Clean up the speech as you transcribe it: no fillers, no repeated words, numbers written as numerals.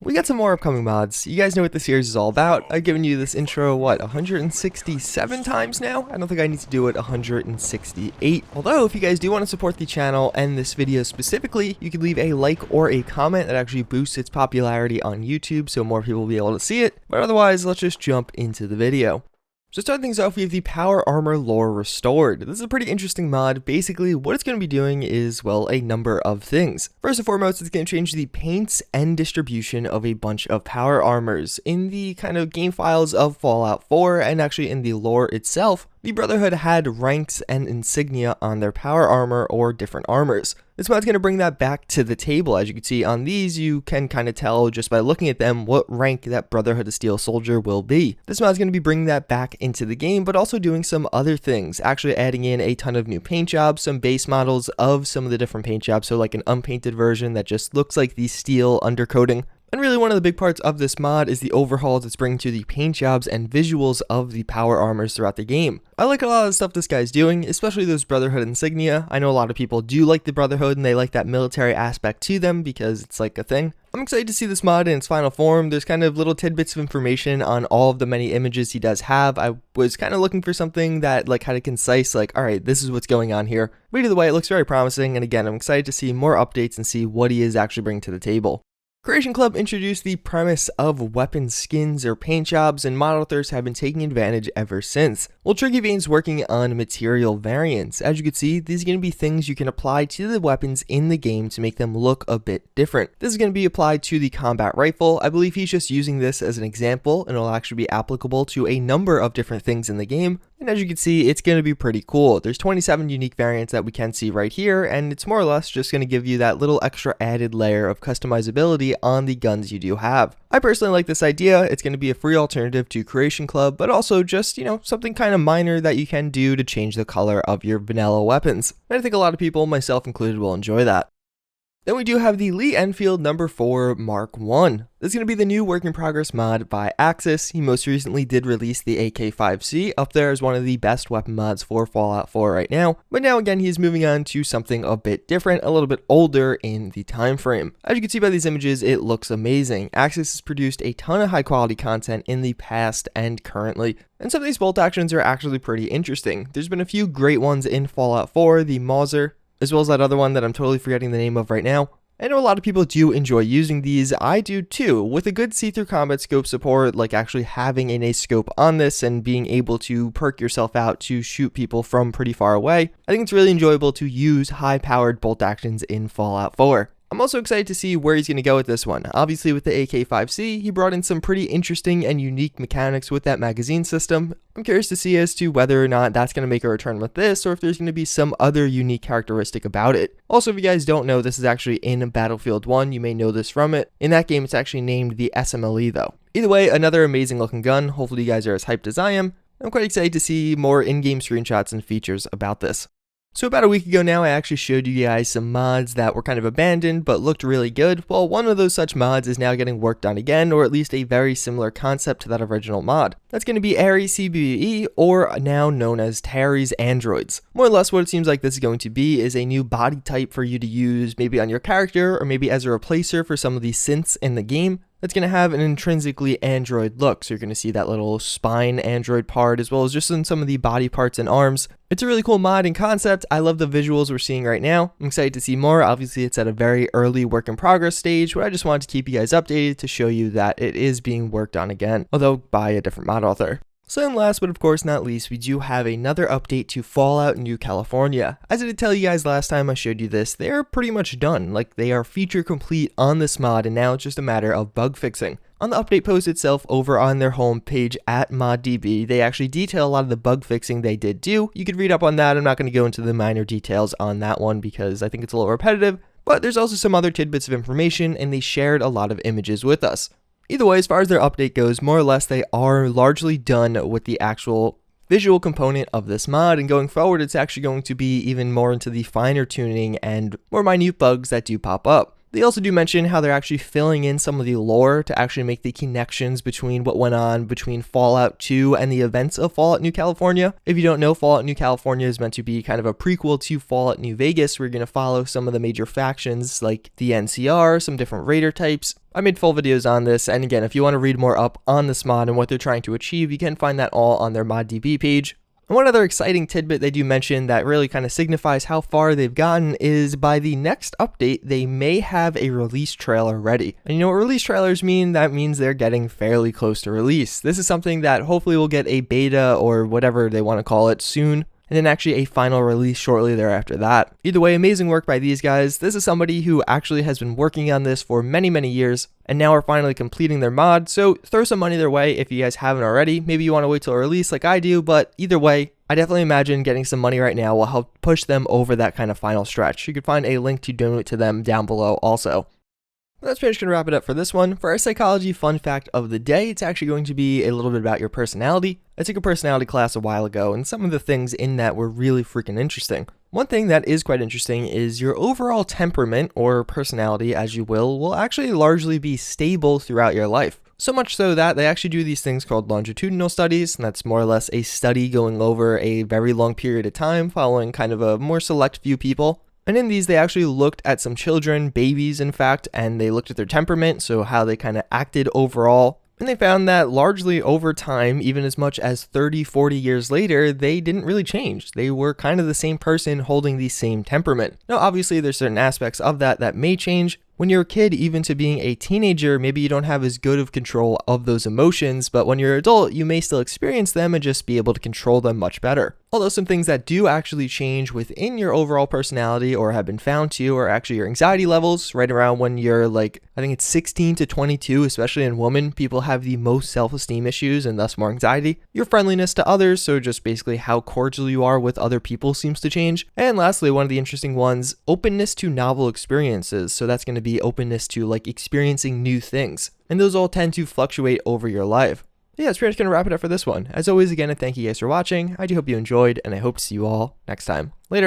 We got some more upcoming mods. You guys know what this series is all about. I've given you this intro, 167 times now? I don't think I need to do it 168. Although, if you guys do want to support the channel and this video specifically, you can leave a like or a comment that actually boosts its popularity on YouTube so more people will be able to see it. But otherwise, let's just jump into the video. So starting things off, we have the Power Armor Lore Restored. This is a pretty interesting mod. Basically, what it's going to be doing is, well, a number of things. First and foremost, it's going to change the paints and distribution of a bunch of power armors. In the kind of game files of Fallout 4, and actually in the lore itself, the Brotherhood had ranks and insignia on their power armor or different armors. This mod's going to bring that back to the table. As you can see on these, you can kind of tell just by looking at them what rank that Brotherhood of Steel soldier will be. This mod's going to be bringing that back into the game, but also doing some other things, actually adding in a ton of new paint jobs, some base models of some of the different paint jobs, so like an unpainted version that just looks like the steel undercoating. And really one of the big parts of this mod is the overhauls it's bringing to the paint jobs and visuals of the power armors throughout the game. I like a lot of the stuff this guy's doing, especially those Brotherhood insignia. I know a lot of people do like the Brotherhood and they like that military aspect to them because it's like a thing. I'm excited to see this mod in its final form. There's kind of little tidbits of information on all of the many images he does have. I was kind of looking for something that like had a concise, like, alright, this is what's going on here. But either way, it looks very promising, and again, I'm excited to see more updates and see what he is actually bringing to the table. Corrosion Club introduced the premise of weapon skins or paint jobs, and mod authors have been taking advantage ever since. Well, Tricky Veins working on material variants. As you can see, these are going to be things you can apply to the weapons in the game to make them look a bit different. This is going to be applied to the combat rifle. I believe he's just using this as an example, and it'll actually be applicable to a number of different things in the game. And as you can see, it's going to be pretty cool. There's 27 unique variants that we can see right here, and it's more or less just going to give you that little extra added layer of customizability on the guns you do have. I personally like this idea. It's going to be a free alternative to Corrosion Club, but also just, something kind of minor that you can do to change the color of your vanilla weapons. And I think a lot of people, myself included, will enjoy that. Then we do have the Lee Enfield No. 4 Mark I. This is going to be the new work in progress mod by Axis. He most recently did release the AK-5C, up there as one of the best weapon mods for Fallout 4 right now. But now again, he's moving on to something a bit different, a little bit older in the time frame. As you can see by these images, it looks amazing. Axis has produced a ton of high quality content in the past and currently. And some of these bolt actions are actually pretty interesting. There's been a few great ones in Fallout 4, the Mauser, as well as that other one that I'm totally forgetting the name of right now. I know a lot of people do enjoy using these. I do too. With a good see-through combat scope support, like actually having a nice scope on this and being able to perk yourself out to shoot people from pretty far away, I think it's really enjoyable to use high-powered bolt actions in Fallout 4. I'm also excited to see where he's going to go with this one. Obviously with the AK-5C, he brought in some pretty interesting and unique mechanics with that magazine system. I'm curious to see as to whether or not that's going to make a return with this, or if there's going to be some other unique characteristic about it. Also, if you guys don't know, this is actually in Battlefield 1, you may know this from it. In that game, it's actually named the SMLE though. Either way, another amazing looking gun. Hopefully you guys are as hyped as I am. I'm quite excited to see more in-game screenshots and features about this. So about a week ago now, I actually showed you guys some mods that were kind of abandoned but looked really good. Well, one of those such mods is now getting worked on again, or at least a very similar concept to that original mod. That's going to be Ares CBE, or now known as Terry's Androids. More or less what it seems like this is going to be is a new body type for you to use maybe on your character, or maybe as a replacer for some of these synths in the game. That's going to have an intrinsically android look, so you're going to see that little spine android part as well as just in some of the body parts and arms. It's a really cool mod and concept. I love the visuals we're seeing right now. I'm excited to see more. Obviously it's at a very early work in progress stage, but I just wanted to keep you guys updated to show you that it is being worked on again, although by a different mod author. So then last but of course not least, we do have another update to Fallout New California. As I did tell you guys last time I showed you this, they're pretty much done. Like, they are feature complete on this mod, and now it's just a matter of bug fixing. On the update post itself over on their homepage at ModDB, they actually detail a lot of the bug fixing they did do. You could read up on that. I'm not going to go into the minor details on that one because I think it's a little repetitive, but there's also some other tidbits of information, and they shared a lot of images with us. Either way, as far as their update goes, more or less they are largely done with the actual visual component of this mod, and going forward it's actually going to be even more into the finer tuning and more minute bugs that do pop up. They also do mention how they're actually filling in some of the lore to actually make the connections between what went on between Fallout 2 and the events of Fallout New California. If you don't know, Fallout New California is meant to be kind of a prequel to Fallout New Vegas. We're going to follow some of the major factions like the NCR, some different raider types. I made full videos on this, and again, if you want to read more up on this mod and what they're trying to achieve, you can find that all on their ModDB page. And one other exciting tidbit they do mention that really kind of signifies how far they've gotten is by the next update, they may have a release trailer ready. And you know what release trailers mean? That means they're getting fairly close to release. This is something that hopefully will get a beta or whatever they want to call it soon, and then actually a final release shortly thereafter that. Either way, amazing work by these guys. This is somebody who actually has been working on this for many, many years, and now are finally completing their mod, so throw some money their way if you guys haven't already. Maybe you want to wait till release like I do, but either way, I definitely imagine getting some money right now will help push them over that kind of final stretch. You can find a link to donate to them down below also. That's pretty much going to wrap it up for this one. For our psychology fun fact of the day, it's actually going to be a little bit about your personality. I took a personality class a while ago, and some of the things in that were really freaking interesting. One thing that is quite interesting is your overall temperament, or personality as you will actually largely be stable throughout your life. So much so that they actually do these things called longitudinal studies, and that's more or less a study going over a very long period of time following kind of a more select few people. And in these, they actually looked at some children, babies in fact, and they looked at their temperament, so how they kind of acted overall. And they found that largely over time, even as much as 30, 40 years later, they didn't really change. They were kind of the same person holding the same temperament. Now, obviously, there's certain aspects of that may change. When you're a kid, even to being a teenager, maybe you don't have as good of control of those emotions, but when you're an adult, you may still experience them and just be able to control them much better. Although some things that do actually change within your overall personality or have been found to are actually your anxiety levels. Right around when you're like, I think it's 16 to 22, especially in women, people have the most self-esteem issues and thus more anxiety. Your friendliness to others, so just basically how cordial you are with other people seems to change. And lastly, one of the interesting ones, openness to novel experiences. So that's going to be openness to like experiencing new things. And those all tend to fluctuate over your life. Yeah, that's pretty much going to wrap it up for this one. As always, again, thank you guys for watching. I do hope you enjoyed, and I hope to see you all next time. Later.